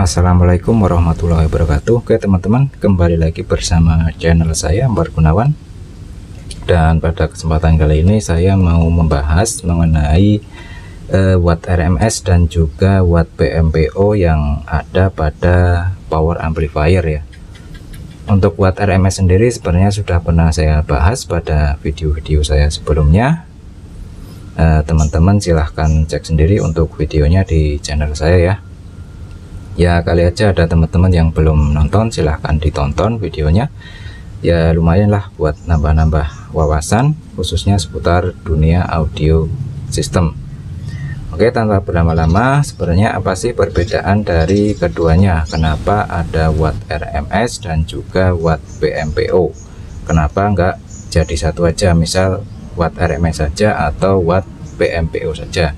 Assalamualaikum warahmatullahi wabarakatuh. Oke teman-teman, kembali lagi bersama channel saya Ambar Gunawan. Dan pada kesempatan kali ini saya mau membahas mengenai watt RMS dan juga watt PMPO yang ada pada power amplifier ya. Untuk watt RMS sendiri sebenarnya sudah pernah saya bahas pada video-video saya sebelumnya. Teman-teman silahkan cek sendiri untuk videonya di channel saya ya. Ya kali aja ada teman-teman yang belum nonton, silahkan ditonton videonya. Ya lumayan lah buat nambah-nambah wawasan khususnya seputar dunia audio system. Oke, tanpa berlama-lama, sebenarnya apa sih perbedaan dari keduanya? Kenapa ada watt RMS dan juga watt PMPO? Kenapa enggak jadi satu aja, misal watt RMS saja atau watt PMPO saja?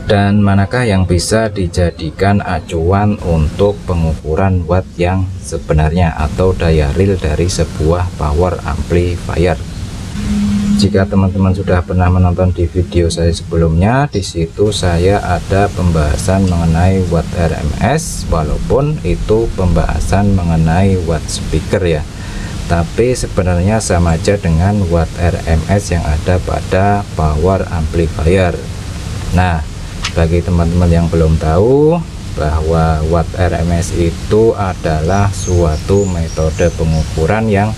Dan manakah yang bisa dijadikan acuan untuk pengukuran watt yang sebenarnya atau daya real dari sebuah power amplifier? Jika teman-teman sudah pernah menonton di video saya sebelumnya, di situ saya ada pembahasan mengenai watt RMS, walaupun itu pembahasan mengenai watt speaker ya. Tapi sebenarnya sama aja dengan watt RMS yang ada pada power amplifier. Nah, bagi teman-teman yang belum tahu bahwa watt RMS itu adalah suatu metode pengukuran yang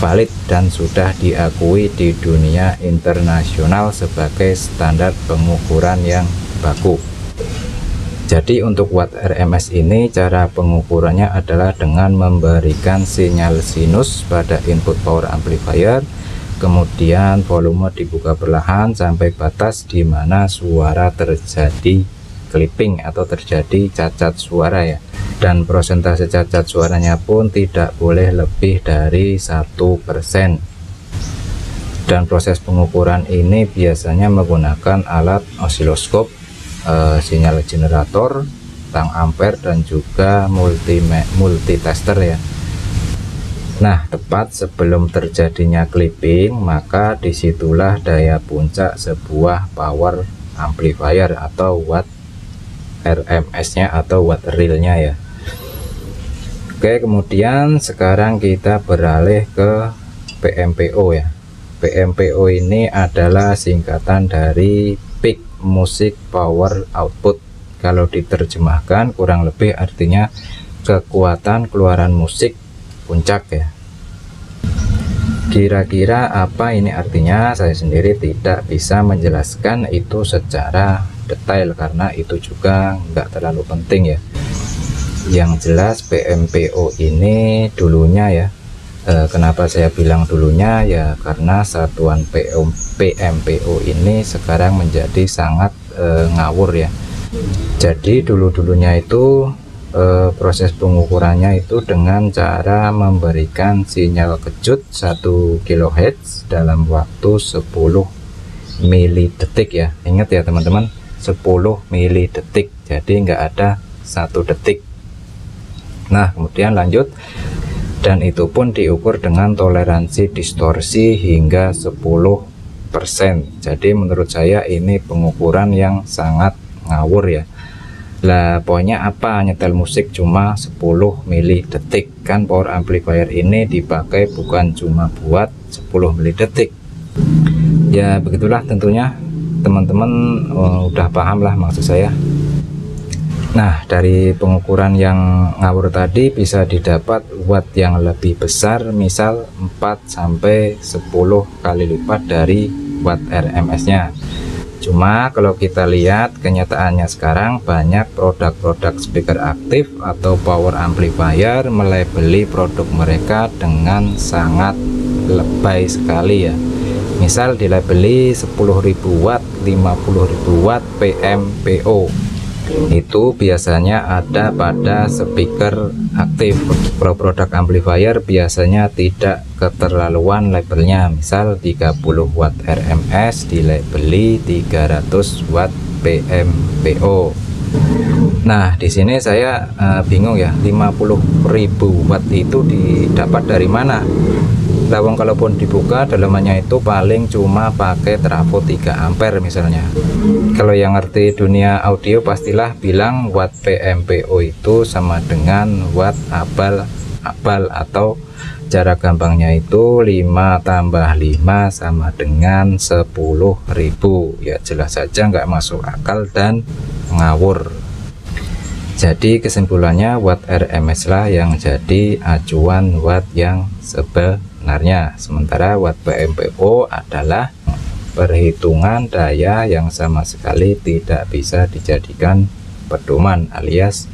valid dan sudah diakui di dunia internasional sebagai standar pengukuran yang baku. Jadi untuk watt RMS ini cara pengukurannya adalah dengan memberikan sinyal sinus pada input power amplifier, kemudian volume dibuka perlahan sampai batas di mana suara terjadi clipping atau terjadi cacat suara ya. Dan persentase cacat suaranya pun tidak boleh lebih dari 1%. Dan proses pengukuran ini biasanya menggunakan alat osiloskop, sinyal generator, tang ampere, dan juga multitester ya. Nah, tepat sebelum terjadinya clipping, maka disitulah daya puncak sebuah power amplifier atau watt RMS-nya atau watt real-nya ya. Oke, kemudian sekarang kita beralih ke PMPO ya. PMPO ini adalah singkatan dari Peak Music Power Output. Kalau diterjemahkan kurang lebih artinya kekuatan keluaran musik puncak ya. Kira-kira apa ini artinya? Saya sendiri tidak bisa menjelaskan itu secara detail karena itu juga nggak terlalu penting ya. Yang jelas PMPO ini dulunya ya, kenapa saya bilang dulunya ya, karena satuan PMPO ini sekarang menjadi sangat ngawur ya. Jadi dulunya itu proses pengukurannya itu dengan cara memberikan sinyal kejut 1 kHz dalam waktu 10 milidetik ya. Ingat ya teman-teman, 10 milidetik, jadi nggak ada 1 detik. Nah kemudian lanjut, dan itu pun diukur dengan toleransi distorsi hingga 10%. Jadi menurut saya ini pengukuran yang sangat ngawur ya. Lah pokoknya apa, nyetel musik cuma 10 milidetik, kan power amplifier ini dipakai bukan cuma buat 10 milidetik ya. Begitulah tentunya teman-teman udah paham lah maksud saya. Nah dari pengukuran yang ngawur tadi bisa didapat watt yang lebih besar, misal 4-10 kali lipat dari watt RMS nya. Cuma kalau kita lihat kenyataannya sekarang banyak produk-produk speaker aktif atau power amplifier melabeli produk mereka dengan sangat lebay sekali ya. Misal dilabeli 10.000 watt, 50.000 watt PMPO. Itu biasanya ada pada speaker aktif. Produk amplifier biasanya tidak keterlaluan labelnya, misal 30 watt RMS dilabeli 300 watt PMPO. Nah di sini saya bingung ya, 50.000 watt itu didapat dari mana? Lawang kalaupun dibuka dalamannya itu paling cuma pakai trafo 3 ampere misalnya. Kalau yang ngerti dunia audio pastilah bilang watt PMPO itu sama dengan watt abal atau cara gampangnya itu 5 tambah 5 sama dengan 10.000. Ya jelas saja nggak masuk akal dan ngawur. Jadi kesimpulannya watt RMS lah yang jadi acuan watt yang sebenarnya, sementara watt PMPO adalah perhitungan daya yang sama sekali tidak bisa dijadikan pedoman, alias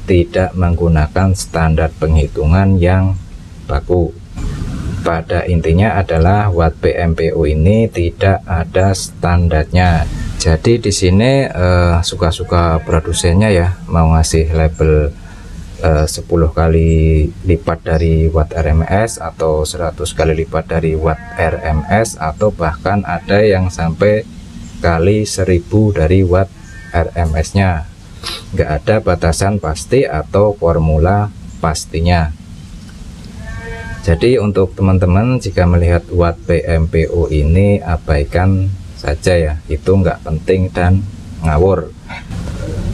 tidak menggunakan standar penghitungan yang baku. Pada intinya adalah watt PMPO ini tidak ada standarnya. Jadi di sini suka-suka produsennya ya, mau ngasih label 10 kali lipat dari watt RMS atau 100 kali lipat dari watt RMS, atau bahkan ada yang sampai kali 1000 dari watt RMS nya. Nggak ada batasan pasti atau formula pastinya. Jadi untuk teman-teman jika melihat watt PMPO ini abaikan saja ya, itu nggak penting dan ngawur.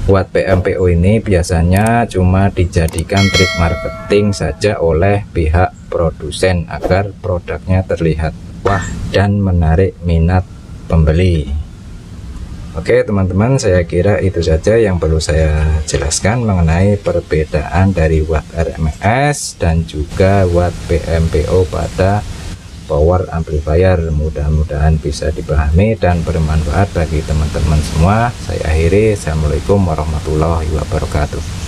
Watt PMPO ini biasanya cuma dijadikan trik marketing saja oleh pihak produsen agar produknya terlihat wah dan menarik minat pembeli. Oke teman-teman, saya kira itu saja yang perlu saya jelaskan mengenai perbedaan dari watt RMS dan juga watt PMPO pada power amplifier. Mudah-mudahan bisa dipahami dan bermanfaat bagi teman-teman semua. Saya akhiri, assalamualaikum warahmatullahi wabarakatuh.